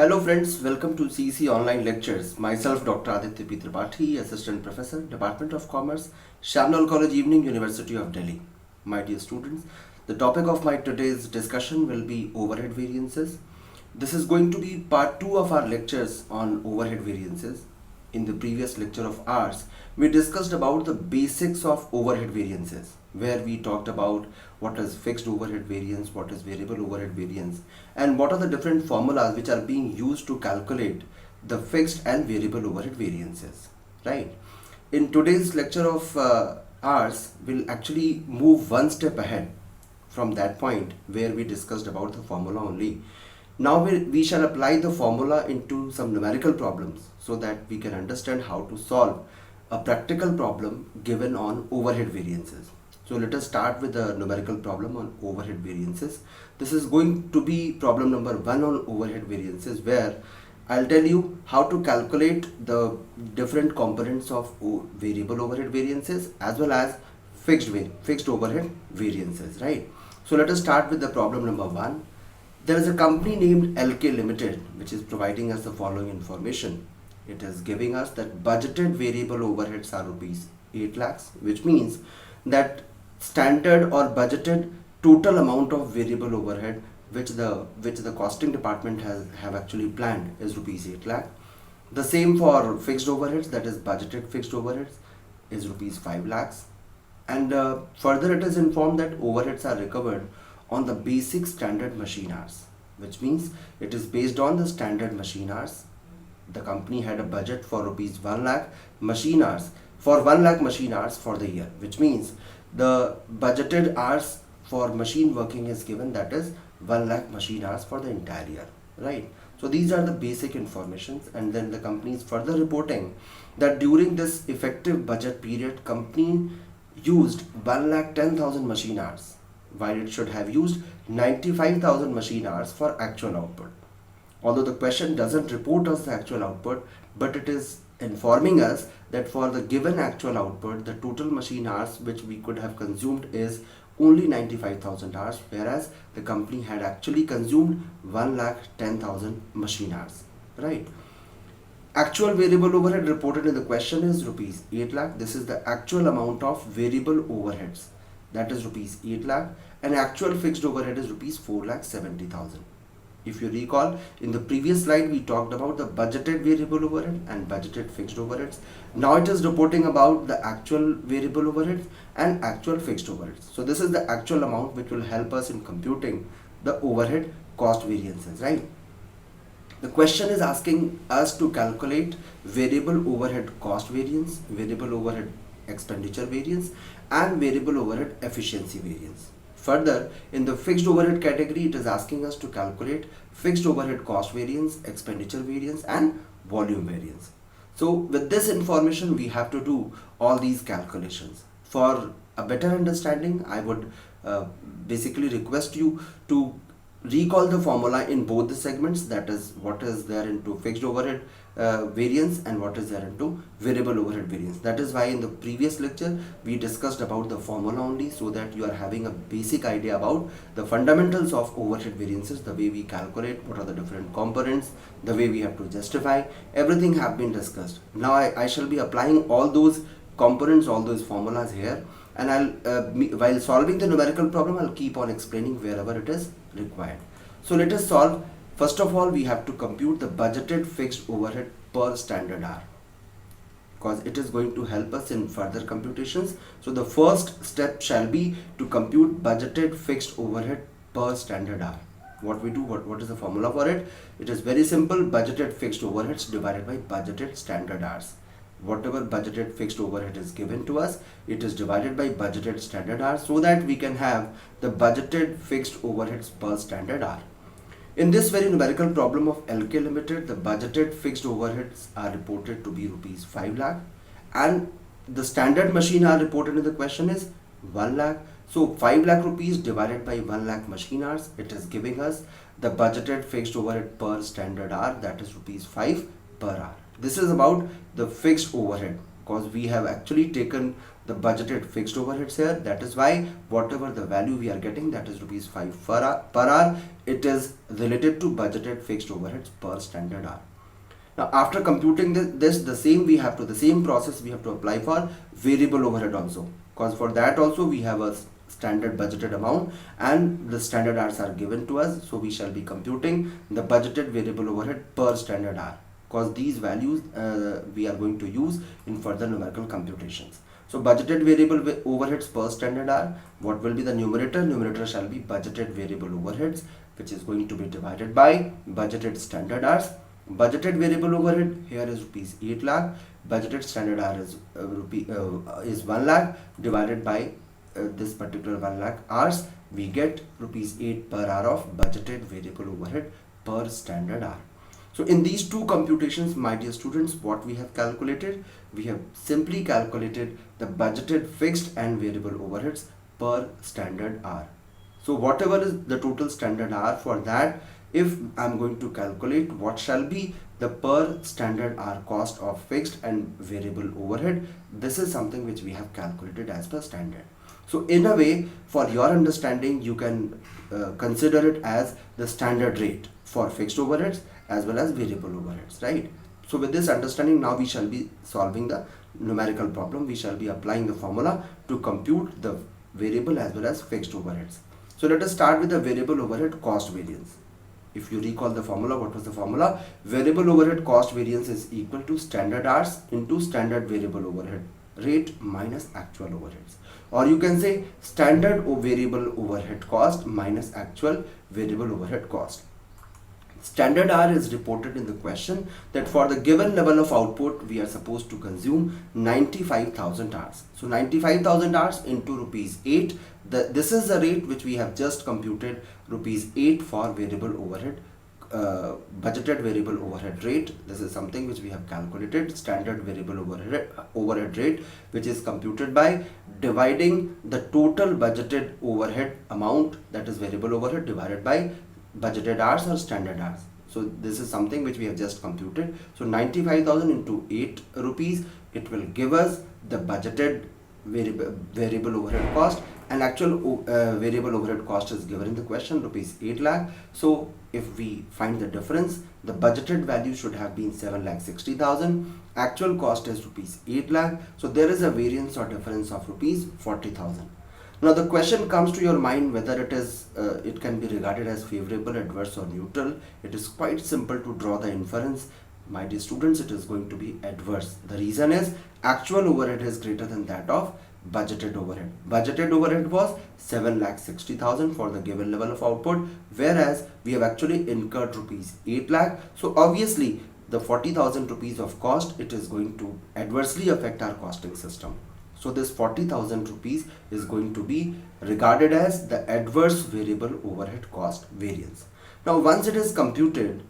Hello friends, welcome to CC Online Lectures. Myself Dr. Aditya P. Tripathi, Assistant Professor, Department of Commerce, Shamnal College Evening, University of Delhi. My dear students, the topic of my today's discussion will be overhead variances. This is going to be part 2 of our lectures on overhead variances. In the previous lecture of ours, we discussed about the basics of overhead variances, where we talked about what is fixed overhead variance, what is variable overhead variance, and what are the different formulas which are being used to calculate the fixed and variable overhead variances, right? In today's lecture of ours, we'll actually move one step ahead from that point where we discussed about the formula only. Now we shall apply the formula into some numerical problems so that we can understand how to solve a practical problem given on overhead variances. So let us start with a numerical problem on overhead variances. This is going to be problem number 1 on overhead variances, where I'll tell you how to calculate the different components of variable overhead variances as well as fixed overhead variances, right? So let us start with the problem number 1. There is a company named LK Limited which is providing us the following information. It is giving us that budgeted variable overheads are rupees 8 lakhs, which means that standard or budgeted total amount of variable overhead which the costing department have actually planned is rupees 8 lakh. The same for fixed overheads, that is budgeted fixed overheads is rupees 5 lakhs. And further it is informed that overheads are recovered on the basic standard machine hours, which means it is based on the standard machine hours. The company had a budget for rupees 1 lakh machine hours for 1 lakh machine hours for the year, which means the budgeted hours for machine working is given, that is 1 lakh machine hours for the entire year, right? So these are the basic informations, and then the company is further reporting that during this effective budget period, company used 1,10,000 machine hours, while it should have used 95,000 machine hours for actual output. Although the question doesn't report us the actual output, but it is informing us that for the given actual output, the total machine hours which we could have consumed is only 95,000 hours, whereas the company had actually consumed 1,10,000 machine hours, right? Actual variable overhead reported in the question is rupees 8 lakh. This is the actual amount of variable overheads, that is rupees 8 lakh, and actual fixed overhead is rupees 4,70,000. If you recall, in the previous slide we talked about the budgeted variable overhead and budgeted fixed overheads. Now it is reporting about the actual variable overheads and actual fixed overheads. So this is the actual amount which will help us in computing the overhead cost variances, right? The question is asking us to calculate variable overhead cost variance, variable overhead expenditure variance, and variable overhead efficiency variance. Further, in the fixed overhead category, it is asking us to calculate fixed overhead cost variance, expenditure variance, and volume variance. So with this information, we have to do all these calculations. For a better understanding, I would basically request you to recall the formula in both the segments, that is what is there into fixed overhead variance and what is there into variable overhead variance. That is why in the previous lecture we discussed about the formula only, so that you are having a basic idea about the fundamentals of overhead variances, the way we calculate, what are the different components, the way we have to justify, everything have been discussed. Now I shall be applying all those components, all those formulas here, and while solving the numerical problem, I'll keep on explaining wherever it is required. So let us solve. First of all, we have to compute the budgeted fixed overhead per standard hour, because it is going to help us in further computations. So the first step shall be to compute budgeted fixed overhead per standard hour. What we do, what is the formula for it? It is very simple: budgeted fixed overheads divided by budgeted standard hours. Whatever budgeted fixed overhead is given to us, it is divided by budgeted standard hours, so that we can have the budgeted fixed overheads per standard hour. In this very numerical problem of LK Limited, the budgeted fixed overheads are reported to be rupees 5 lakh, and the standard machine hour reported in the question is 1 lakh. So 5 lakh rupees divided by 1 lakh machine hours, it is giving us the budgeted fixed overhead per standard hour, that is rupees 5 per hour. This is about the fixed overhead, because we have actually taken the budgeted fixed overheads here. That is why whatever the value we are getting, that is rupees 5 per hour, it is related to budgeted fixed overheads per standard hour. Now after computing the same process we have to apply for variable overhead also, because for that also we have a standard budgeted amount and the standard hours are given to us. So we shall be computing the budgeted variable overhead per standard hour, because these values we are going to use in further numerical computations. So budgeted variable overheads per standard hour, what will be the numerator? Numerator shall be budgeted variable overheads, which is going to be divided by budgeted standard hours. Budgeted variable overhead here is rupees 8 lakh, budgeted standard hour is 1 lakh, divided by this particular 1 lakh hours, we get rupees 8 per hour of budgeted variable overhead per standard hour. So in these two computations, my dear students, what we have calculated, we have simply calculated the budgeted fixed and variable overheads per standard hour. So whatever is the total standard hour, for that, if I am going to calculate what shall be the per standard hour cost of fixed and variable overhead, this is something which we have calculated as per standard. So in a way, for your understanding, you can consider it as the standard rate for fixed overheads as well as variable overheads, right? So with this understanding, now we shall be solving the numerical problem. We shall be applying the formula to compute the variable as well as fixed overheads. So let us start with the variable overhead cost variance. If you recall the formula, what was the formula? Variable overhead cost variance is equal to standard hours into standard variable overhead rate minus actual overheads. Or you can say standard variable overhead cost minus actual variable overhead cost. Standard hour is reported in the question that for the given level of output, we are supposed to consume 95,000 hours. So 95,000 hours into rupees 8. This is the rate which we have just computed, rupees 8 for variable overhead, budgeted variable overhead rate. This is something which we have calculated, standard variable overhead rate, which is computed by dividing the total budgeted overhead amount, that is variable overhead, divided by budgeted hours or standard hours. So this is something which we have just computed. So 95,000 into 8 rupees, it will give us the budgeted variable overhead cost, and actual variable overhead cost is given in the question, rupees 8 lakh. So if we find the difference, the budgeted value should have been 7,60,000, actual cost is rupees 8 lakh. So there is a variance or difference of rupees 40,000. Now the question comes to your mind whether it can be regarded as favorable, adverse or neutral. It is quite simple to draw the inference. My dear students, it is going to be adverse. The reason is actual overhead is greater than that of budgeted overhead. Budgeted overhead was 7,60,000 for the given level of output, whereas we have actually incurred rupees 8 lakh. So obviously the 40,000 rupees of cost, it is going to adversely affect our costing system. So this 40,000 rupees is going to be regarded as the adverse variable overhead cost variance. Now once it is computed,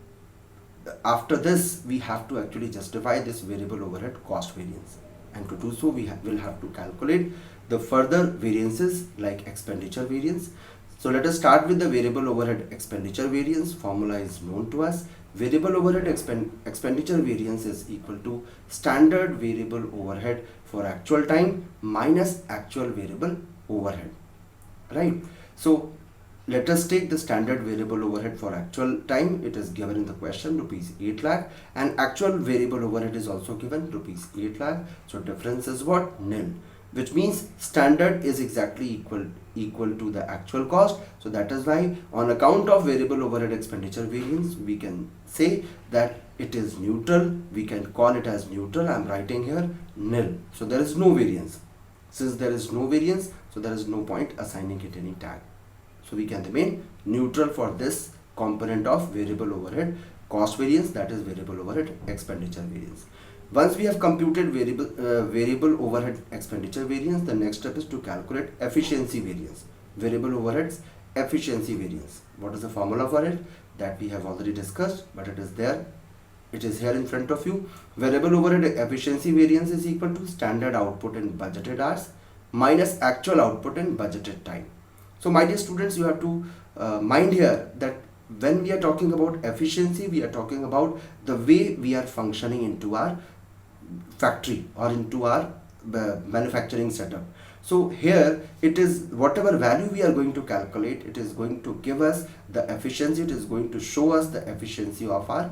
after this we have to actually justify this variable overhead cost variance, and to do so we will have to calculate the further variances like expenditure variance. So let us start with the variable overhead expenditure variance. Formula is known to us. Variable overhead expenditure variance is equal to standard variable overhead for actual time minus actual variable overhead, right? So let us take the standard variable overhead for actual time. It is given in the question, rupees 8 lakh, and actual variable overhead is also given, rupees 8 lakh. So difference is what? Nil, which means standard is exactly equal to the actual cost. So that is why on account of variable overhead expenditure variance, we can say that it is neutral. We can call it as neutral. I am writing here nil. So there is no variance. Since there is no variance, so there is no point assigning it any tag. So we can remain neutral for this component of variable overhead cost variance, that is variable overhead expenditure variance. Once we have computed variable overhead expenditure variance, the next step is to calculate efficiency variance. Variable overheads efficiency variance. What is the formula for it? That we have already discussed, but it is there. It is here in front of you. Variable overhead efficiency variance is equal to standard output in budgeted hours minus actual output in budgeted time. So my dear students, you have to mind here that when we are talking about efficiency, we are talking about the way we are functioning into our factory or into our manufacturing setup. So here it is whatever value we are going to calculate, it is going to give us the efficiency, it is going to show us the efficiency of our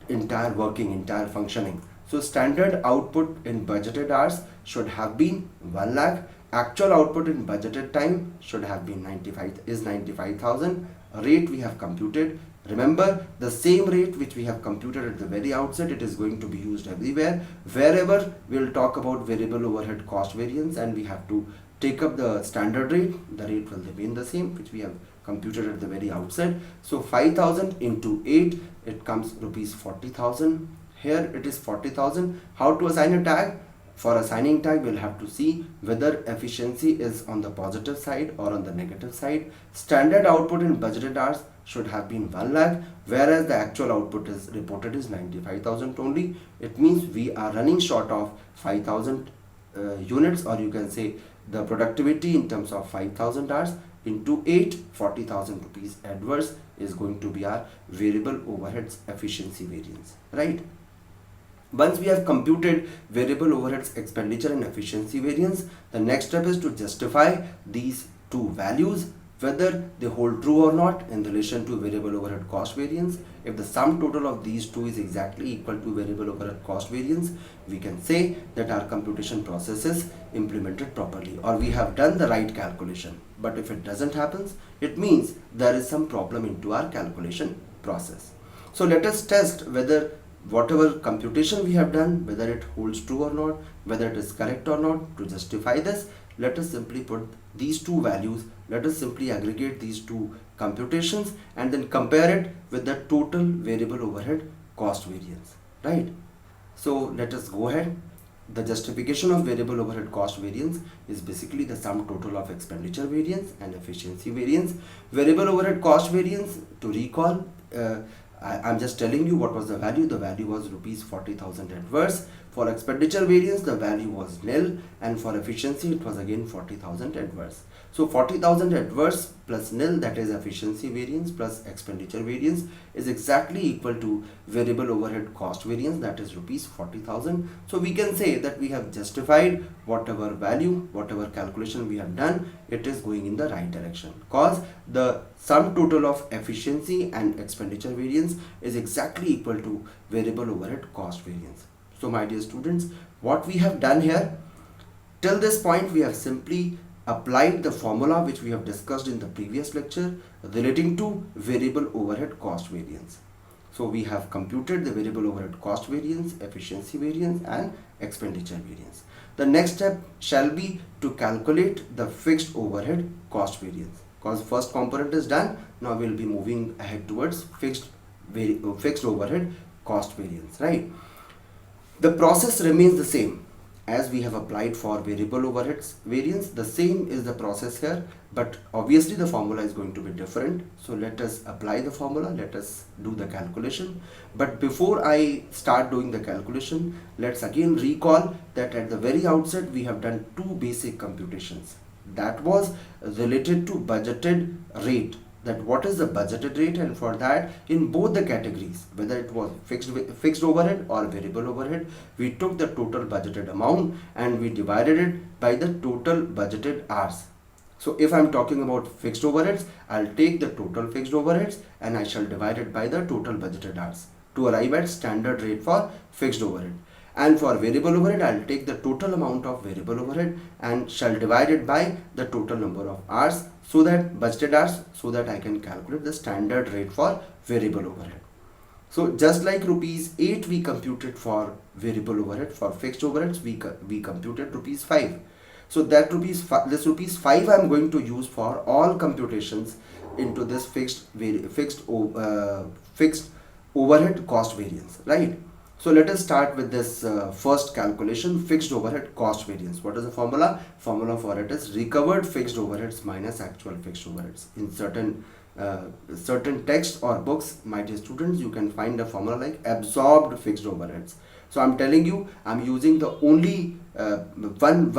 entire working, entire functioning. So standard output in budgeted hours should have been 1 lakh. Actual output in budgeted time should have been 95,000. Rate we have computed. Remember, the same rate which we have computed at the very outset, it is going to be used everywhere. Wherever we'll talk about variable overhead cost variance and we have to take up the standard rate, the rate will remain the same which we have computed at the very outset. So 5,000 into 8, it comes rupees 40,000. Here it is 40,000. How to assign a tag? For assigning tag, we'll have to see whether efficiency is on the positive side or on the negative side. Standard output in budgeted hours should have been 1 lakh, whereas the actual output is reported is 95,000 only. It means we are running short of 5,000 units, or you can say the productivity in terms of 5,000 hours into 8, 40,000 rupees adverse is going to be our variable overheads efficiency variance, right? Once we have computed variable overheads expenditure and efficiency variance, the next step is to justify these two values, whether they hold true or not in relation to variable overhead cost variance. If the sum total of these two is exactly equal to variable overhead cost variance, we can say that our computation process is implemented properly, or we have done the right calculation. But if it doesn't happen, it means there is some problem into our calculation process. So let us test whether whatever computation we have done, whether it holds true or not, whether it is correct or not. To justify this, let us simply put these two values, let us simply aggregate these two computations and then compare it with the total variable overhead cost variance, right? So let us go ahead. The justification of variable overhead cost variance is basically the sum total of expenditure variance and efficiency variance. Variable overhead cost variance, to recall, I'm just telling you what was the value. The value was rupees 40,000 adverse. For expenditure variance, the value was nil, and for efficiency, it was again 40,000 adverse. So 40,000 adverse plus nil, that is efficiency variance, plus expenditure variance, is exactly equal to variable overhead cost variance, that is rupees 40,000. So we can say that we have justified whatever value, whatever calculation we have done, it is going in the right direction, cause the sum total of efficiency and expenditure variance is exactly equal to variable overhead cost variance. So my dear students, what we have done here, till this point we have simply applied the formula which we have discussed in the previous lecture relating to variable overhead cost variance. So we have computed the variable overhead cost variance, efficiency variance and expenditure variance. The next step shall be to calculate the fixed overhead cost variance. Because first component is done, now we will be moving ahead towards fixed overhead cost variance, right? The process remains the same as we have applied for variable overheads variance. The same is the process here, but obviously the formula is going to be different. So let us apply the formula, let us do the calculation. But before I start doing the calculation, let's again recall that at the very outset we have done two basic computations. That was related to budgeted rate, that what is the budgeted rate, and for that in both the categories, whether it was fixed overhead or variable overhead, we took the total budgeted amount and we divided it by the total budgeted hours. So if I'm talking about fixed overheads, I'll take the total fixed overheads and I shall divide it by the total budgeted hours to arrive at standard rate for fixed overhead. And for variable overhead, I'll take the total amount of variable overhead and shall divide it by the total number of hours, so that budgeted hours, so that I can calculate the standard rate for variable overhead. So just like rupees 8 we computed for variable overhead, for fixed overheads we computed rupees 5. So that rupees 5 I'm going to use for all computations into this fixed overhead cost variance, right? So let us start with this first calculation, fixed overhead cost variance. What is the formula? Formula for it is recovered fixed overheads minus actual fixed overheads. In certain texts or books, my dear students, you can find a formula like absorbed fixed overheads. So I'm telling you, I'm using the only one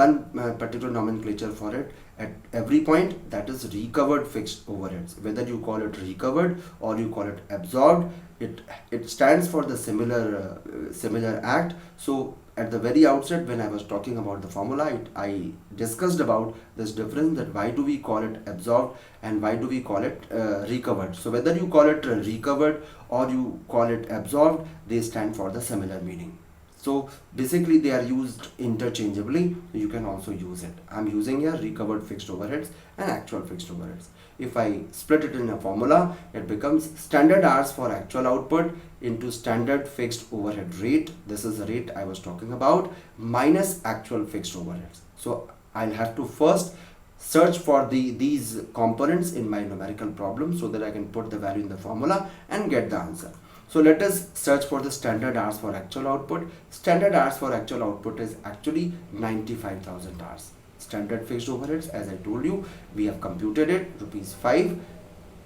particular nomenclature for it, at every point, that is recovered fixed overheads. Whether you call it recovered or you call it absorbed, it stands for the similar act. So at the very outset, when I was talking about the formula, I discussed about this difference, that why do we call it absorbed and why do we call it recovered. So whether you call it recovered or you call it absorbed, they stand for the similar meaning. So basically they are used interchangeably. You can also use it. I'm using here recovered fixed overheads and actual fixed overheads. If I split it in a formula, it becomes standard hours for actual output into standard fixed overhead rate. This is the rate I was talking about, minus actual fixed overheads. So I'll have to first search for these components in my numerical problem so that I can put the value in the formula and get the answer. So let us search for the standard hours for actual output. Standard hours for actual output is actually 95,000 hours. Standard fixed overheads, as I told you, we have computed it, rupees 5.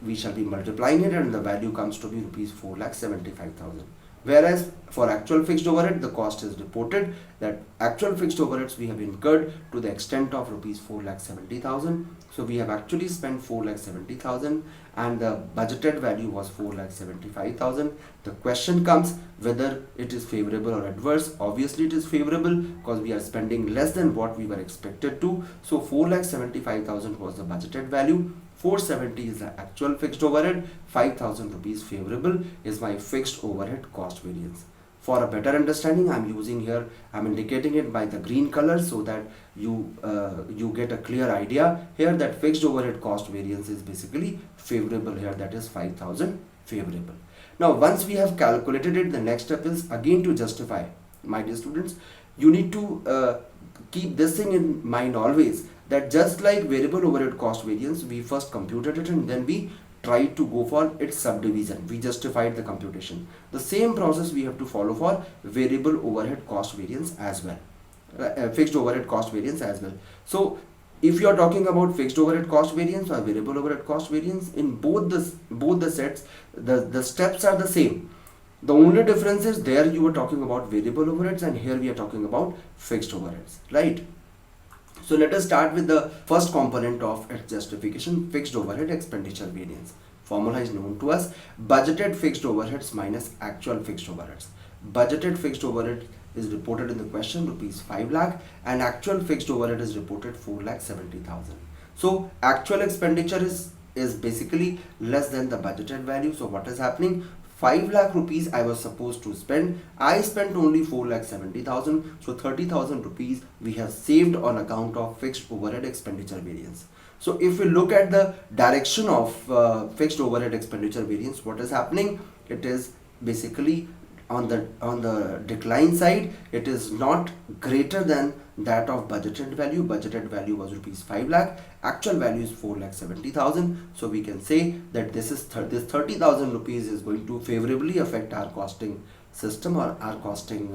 We shall be multiplying it and the value comes to be rupees 4,75,000. Whereas for actual fixed overhead, the cost is reported that actual fixed overheads we have incurred to the extent of rupees 4,70,000. So we have actually spent 4,70,000 and the budgeted value was 4,75,000. The question comes whether it is favorable or adverse. Obviously it is favorable because we are spending less than what we were expected to. So 4,75,000 was the budgeted value. 470 is the actual fixed overhead. 5,000 rupees favorable is my fixed overhead cost variance. For a better understanding, I'm indicating it by the green color so that you get a clear idea here that fixed overhead cost variance is basically favorable here, that is 5,000 favorable. Now once we have calculated it, the next step is again to justify. My dear students, you need to keep this thing in mind always, that just like variable overhead cost variance, we first computed it and then we tried to go for its subdivision. We justified the computation. The same process we have to follow for variable overhead cost variance as well, fixed overhead cost variance as well. So if you are talking about fixed overhead cost variance or variable overhead cost variance, in both the sets, the steps are the same. The only difference is there you were talking about variable overheads and here we are talking about fixed overheads, right? So let us start with the first component of its justification, fixed overhead expenditure variance. Formula is known to us, budgeted fixed overheads minus actual fixed overheads. Budgeted fixed overhead is reported in the question rupees 5 lakh and actual fixed overhead is reported 4,70,000. So actual expenditure is basically less than the budgeted value. So what is happening? 5 lakh rupees I was supposed to spend. I spent only 4,70,000. So 30,000 rupees we have saved on account of fixed overhead expenditure variance. So if we look at the direction of fixed overhead expenditure variance, what is happening? It is basically on the decline side. It is not greater than that of budgeted value. Budgeted value was rupees 5 lakh. Actual value is 4,70,000. So we can say that this 30,000 rupees is going to favorably affect our costing system or our costing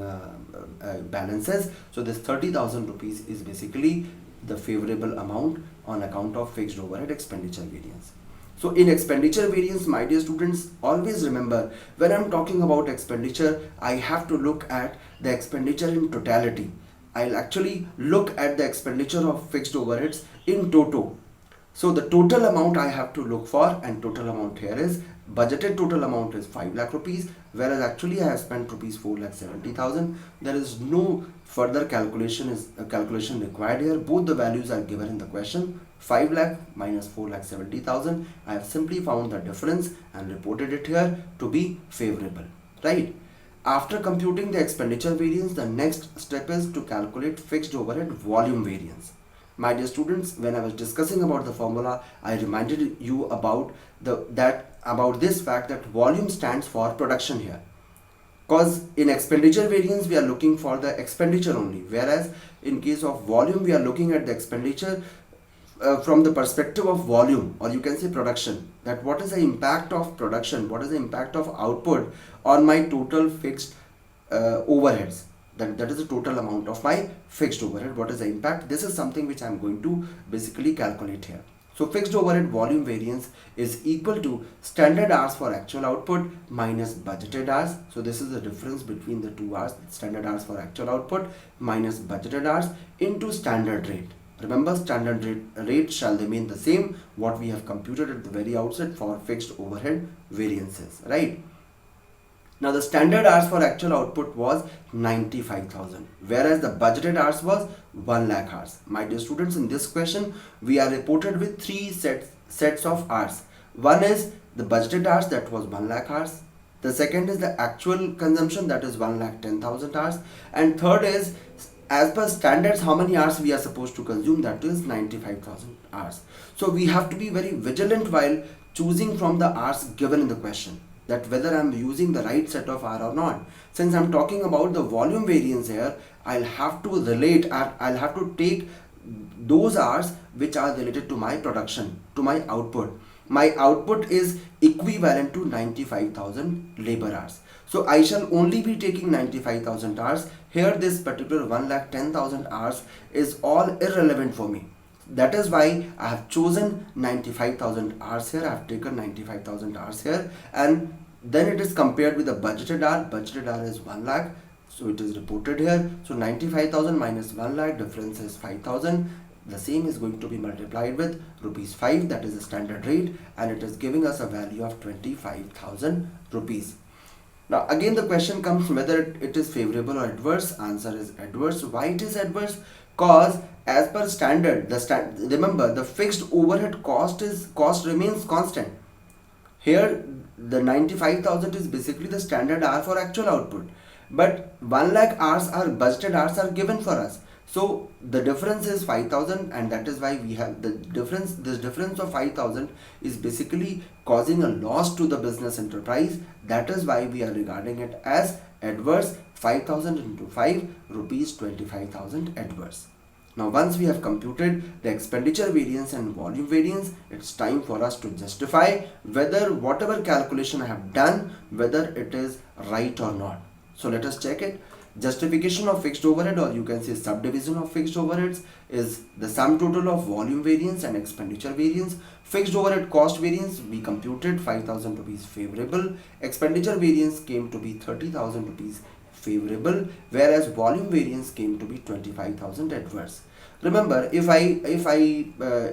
balances. So this 30,000 rupees is basically the favorable amount on account of fixed overhead expenditure variance. So in expenditure variance, my dear students, always remember when I'm talking about expenditure, I have to look at the expenditure in totality. I'll actually look at the expenditure of fixed overheads in toto. So the total amount I have to look for, and total amount here is budgeted total amount is 5 lakh rupees, whereas actually I have spent rupees 4,70,000. There is no further calculation required here. Both the values are given in the question. 5 lakh minus 4,70,000. I have simply found the difference and reported it here to be favorable, right? After computing the expenditure variance, the next step is to calculate fixed overhead volume variance. My dear students, when I was discussing about the formula, I reminded you about this fact that volume stands for production here. Because in expenditure variance, we are looking for the expenditure only, whereas in case of volume, we are looking at the expenditure from the perspective of volume, or you can say production, that what is the impact of production, what is the impact of output on my total fixed overheads. That is the total amount of my fixed overhead. What is the impact? This is something which I am going to basically calculate here. So fixed overhead volume variance is equal to standard hours for actual output minus budgeted hours. So this is the difference between the two hours, standard hours for actual output minus budgeted hours into standard rate, Remember, standard rate shall remain the same what we have computed at the very outset for fixed overhead variances, right? Now the standard hours for actual output was 95,000, whereas the budgeted hours was 1 lakh hours. My dear students, in this question we are reported with three sets of hours. One is the budgeted hours, that was 1 lakh hours. The second is the actual consumption, that is 1,10,000 hours. And third is, as per standards, how many hours we are supposed to consume, that is 95,000 hours. So we have to be very vigilant while choosing from the hours given in the question, that whether I am using the right set of hour or not. Since I am talking about the volume variance here, I'll have to relate, I'll have to take those hours which are related to my production, to my output. My output is equivalent to 95,000 labor hours. So I shall only be taking 95,000 hours. Here this particular 1,10,000 hours is all irrelevant for me. That is why I have chosen 95,000 hours here. I have taken 95,000 hours here, and then it is compared with the budgeted hour. Budgeted hour is 1 lakh. So it is reported here. So 95,000 minus 1 lakh, difference is 5,000. The same is going to be multiplied with rupees 5, that is the standard rate, and it is giving us a value of 25,000 rupees. Now again the question comes whether it is favorable or adverse. Answer is adverse. Why it is adverse? Cause as per standard, remember the fixed overhead cost remains constant. Here the 95,000 is basically the standard hour for actual output, but 1 lakh hours are budgeted hours are given for us. So the difference is 5,000, and that is why we have the difference. This difference of 5,000 is basically causing a loss to the business enterprise. That is why we are regarding it as adverse. 5,000 into 5, rupees 25,000 adverse. Now once we have computed the expenditure variance and volume variance, it's time for us to justify whether whatever calculation I have done, whether it is right or not. So let us check it. Justification of fixed overhead, or you can say subdivision of fixed overheads, is the sum total of volume variance and expenditure variance. Fixed overhead cost variance, we computed 5,000 rupees favorable. Expenditure variance came to be 30,000 rupees favorable, whereas volume variance came to be 25,000 adverse. Remember, if I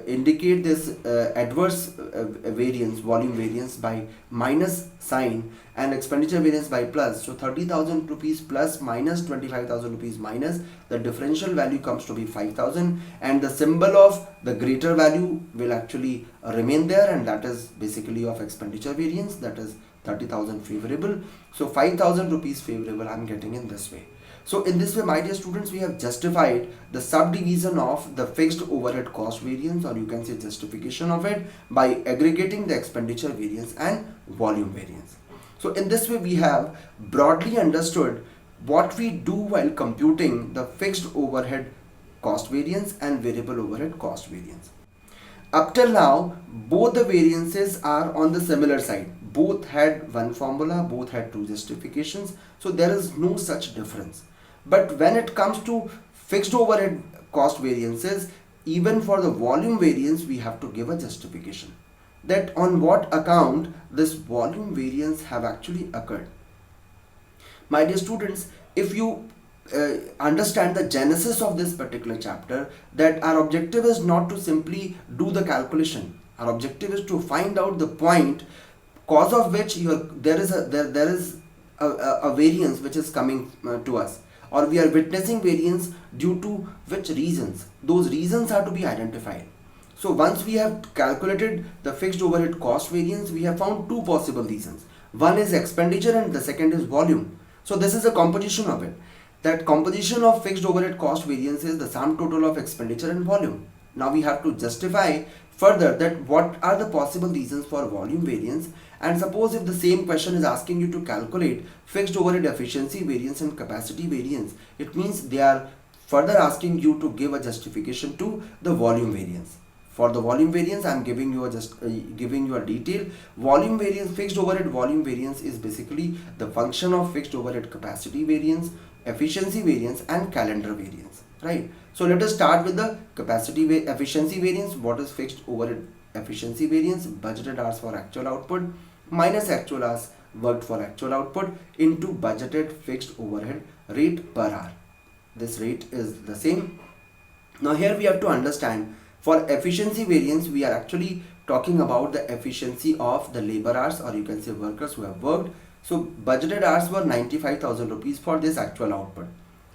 indicate this adverse variance, volume variance, by minus sign and expenditure variance by plus, so 30,000 rupees plus minus 25,000 rupees minus, the differential value comes to be 5,000, and the symbol of the greater value will actually remain there, and that is basically of expenditure variance, that is 30,000 favorable. So 5,000 rupees favorable I am getting in this way. So in this way, my dear students, we have justified the subdivision of the fixed overhead cost variance, or you can say justification of it, by aggregating the expenditure variance and volume variance. So in this way, we have broadly understood what we do while computing the fixed overhead cost variance and variable overhead cost variance. Up till now, both the variances are on the similar side. Both had one formula, both had two justifications, so there is no such difference. But when it comes to fixed overhead cost variances, even for the volume variance, we have to give a justification, that on what account this volume variance have actually occurred. My dear students, if you understand the genesis of this particular chapter, that our objective is not to simply do the calculation. Our objective is to find out the point cause of which there is a variance which is coming to us, or we are witnessing variance due to which reasons. Those reasons are to be identified. So once we have calculated the fixed overhead cost variance, we have found two possible reasons. One is expenditure and the second is volume. So this is a composition of it. That composition of fixed overhead cost variance is the sum total of expenditure and volume. Now we have to justify further that what are the possible reasons for volume variance, and suppose if the same question is asking you to calculate fixed overhead efficiency variance and capacity variance, it means they are further asking you to give a justification to the volume variance. For the volume variance, I am giving you a detail. Volume variance, fixed overhead volume variance is basically the function of fixed overhead capacity variance, efficiency variance and calendar variance, right? So let us start with the efficiency variance. What is fixed overhead efficiency variance? Budgeted hours for actual output minus actual hours worked for actual output into budgeted fixed overhead rate per hour. This rate is the same, Now here we have to understand, for efficiency variance we are actually talking about the efficiency of the labor hours, or you can say workers who have worked. So budgeted hours were 95,000 rupees for this actual output,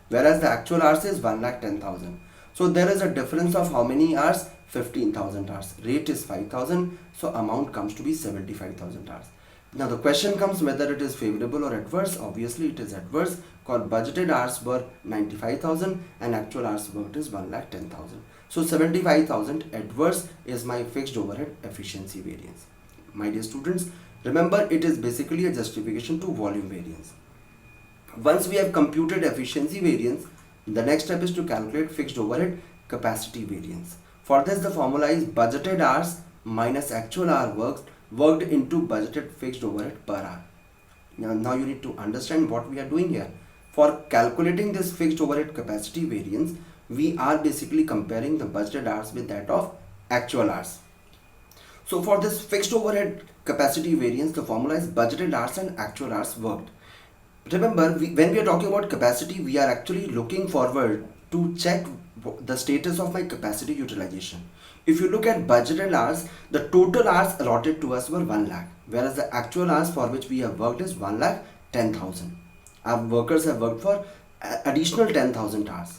whereas the actual hours is 1,10,000. So there is a difference of how many hours? 15,000 hours. Rate is 5,000, so amount comes to be 75,000 hours. Now the question comes whether it is favorable or adverse. Obviously it is adverse, because budgeted hours were 95,000 and actual hours worked is 1,10,000. So 75,000 adverse is my fixed overhead efficiency variance. My dear students, remember it is basically a justification to volume variance. Once we have computed efficiency variance, the next step is to calculate fixed overhead capacity variance. For this, the formula is budgeted hours minus actual hour worked into budgeted fixed overhead per hour. Now you need to understand what we are doing here. For calculating this fixed overhead capacity variance, we are basically comparing the budgeted hours with that of actual hours. So for this fixed overhead capacity variance, the formula is budgeted hours and actual hours worked. Remember, when we are talking about capacity, we are actually looking forward to check the status of my capacity utilization. If you look at budgeted hours, the total hours allotted to us were 1 lakh, whereas the actual hours for which we have worked is 1,10,000. Our workers have worked for additional 10,000 hours,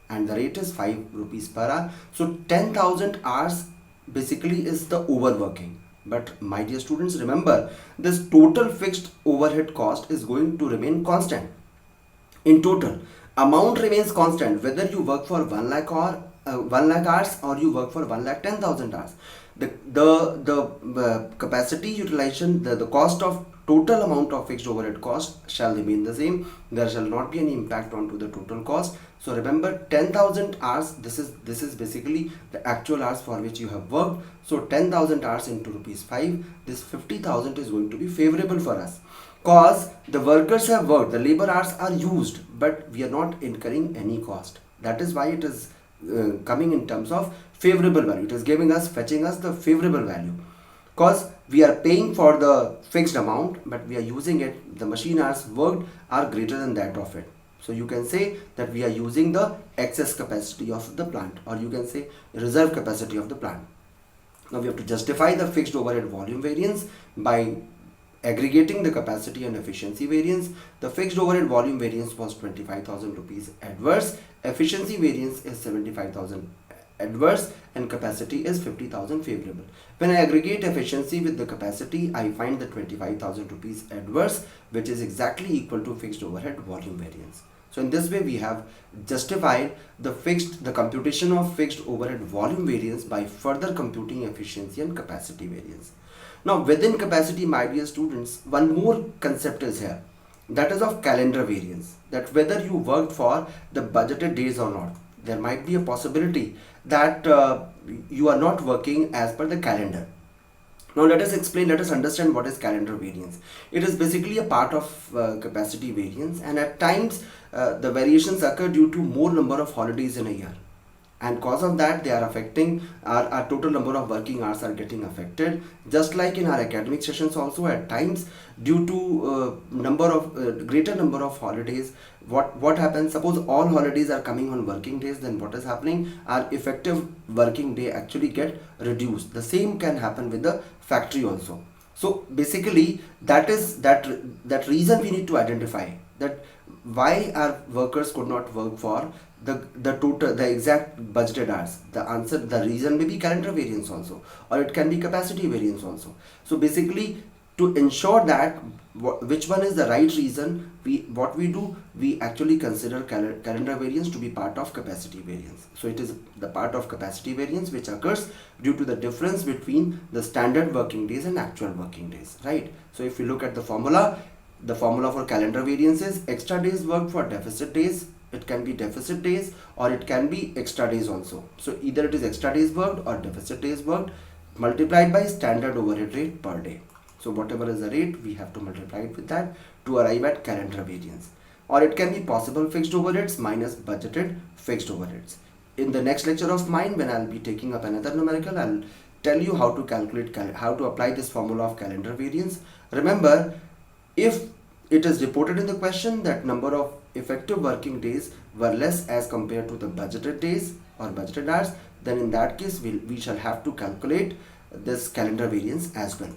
and the rate is 5 rupees per hour. So 10,000 hours basically is the overworking. But my dear students, remember, this total fixed overhead cost is going to remain constant. In total, amount remains constant whether you work for 1 lakh or 1 lakh hours, or you work for 1,10,000 hours. The capacity utilization, the cost of total amount of fixed overhead cost shall remain the same. There shall not be any impact onto the total cost. So remember, 10,000 hours, this is basically the actual hours for which you have worked. So 10,000 hours into rupees 5, this 50,000 is going to be favorable for us, cause the workers have worked, the labor hours are used, but we are not incurring any cost. That is why it is coming in terms of favorable value. It is fetching us the favorable value, cause we are paying for the fixed amount, but we are using it, the machine hours worked are greater than that of it. So you can say that we are using the excess capacity of the plant, or you can say reserve capacity of the plant. Now we have to justify the fixed overhead volume variance by aggregating the capacity and efficiency variance. The fixed overhead volume variance was 25,000 rupees adverse, efficiency variance is 75,000 adverse, and capacity is 50,000 favorable. When I aggregate efficiency with the capacity, I find the 25,000 rupees adverse, which is exactly equal to fixed overhead volume variance. So in this way we have justified the computation of fixed overhead volume variance by further computing efficiency and capacity variance. Now within capacity, my dear students, one more concept is here, that is of calendar variance, that whether you worked for the budgeted days or not, there might be a possibility that you are not working as per the calendar. Now let us understand what is calendar variance. It is basically a part of capacity variance, and at times the variations occur due to more number of holidays in a year, and cause of that they are affecting our total number of working hours are getting affected. Just like in our academic sessions also, at times due to greater number of holidays, what happens, suppose all holidays are coming on working days, then what is happening, our effective working day actually get reduced. The same can happen with the factory also. So basically that reason we need to identify, that why our workers could not work for the exact budgeted hours. The reason may be calendar variance also, or it can be capacity variance also. So basically, to ensure that which one is the right reason, we actually consider calendar variance to be part of capacity variance. So it is the part of capacity variance which occurs due to the difference between the standard working days and actual working days, right? So if you look at the formula for calendar variance is extra days worked for deficit days. It can be deficit days or it can be extra days also. So either it is extra days worked or deficit days worked multiplied by standard overhead rate per day. So whatever is the rate, we have to multiply it with that to arrive at calendar variance. Or it can be possible fixed overheads minus budgeted fixed overheads. In the next lecture of mine, when I'll be taking up another numerical, I'll tell you how to calculate, how to apply this formula of calendar variance. Remember, if it is reported in the question that number of effective working days were less as compared to the budgeted days, or budgeted hours, then in that case we shall have to calculate this calendar variance as well.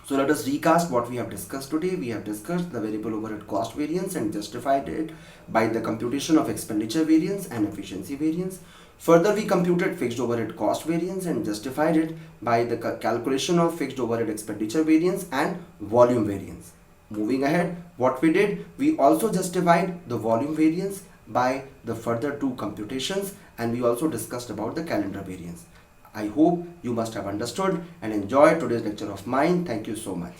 So let us recast what we have discussed today. We have discussed the variable overhead cost variance and justified it by the computation of expenditure variance and efficiency variance. Further, we computed fixed overhead cost variance and justified it by the calculation of fixed overhead expenditure variance and volume variance. Moving ahead, what we did, we also justified the volume variance by the further two computations, and we also discussed about the calendar variance. I hope you must have understood and enjoyed today's lecture of mine. Thank you so much.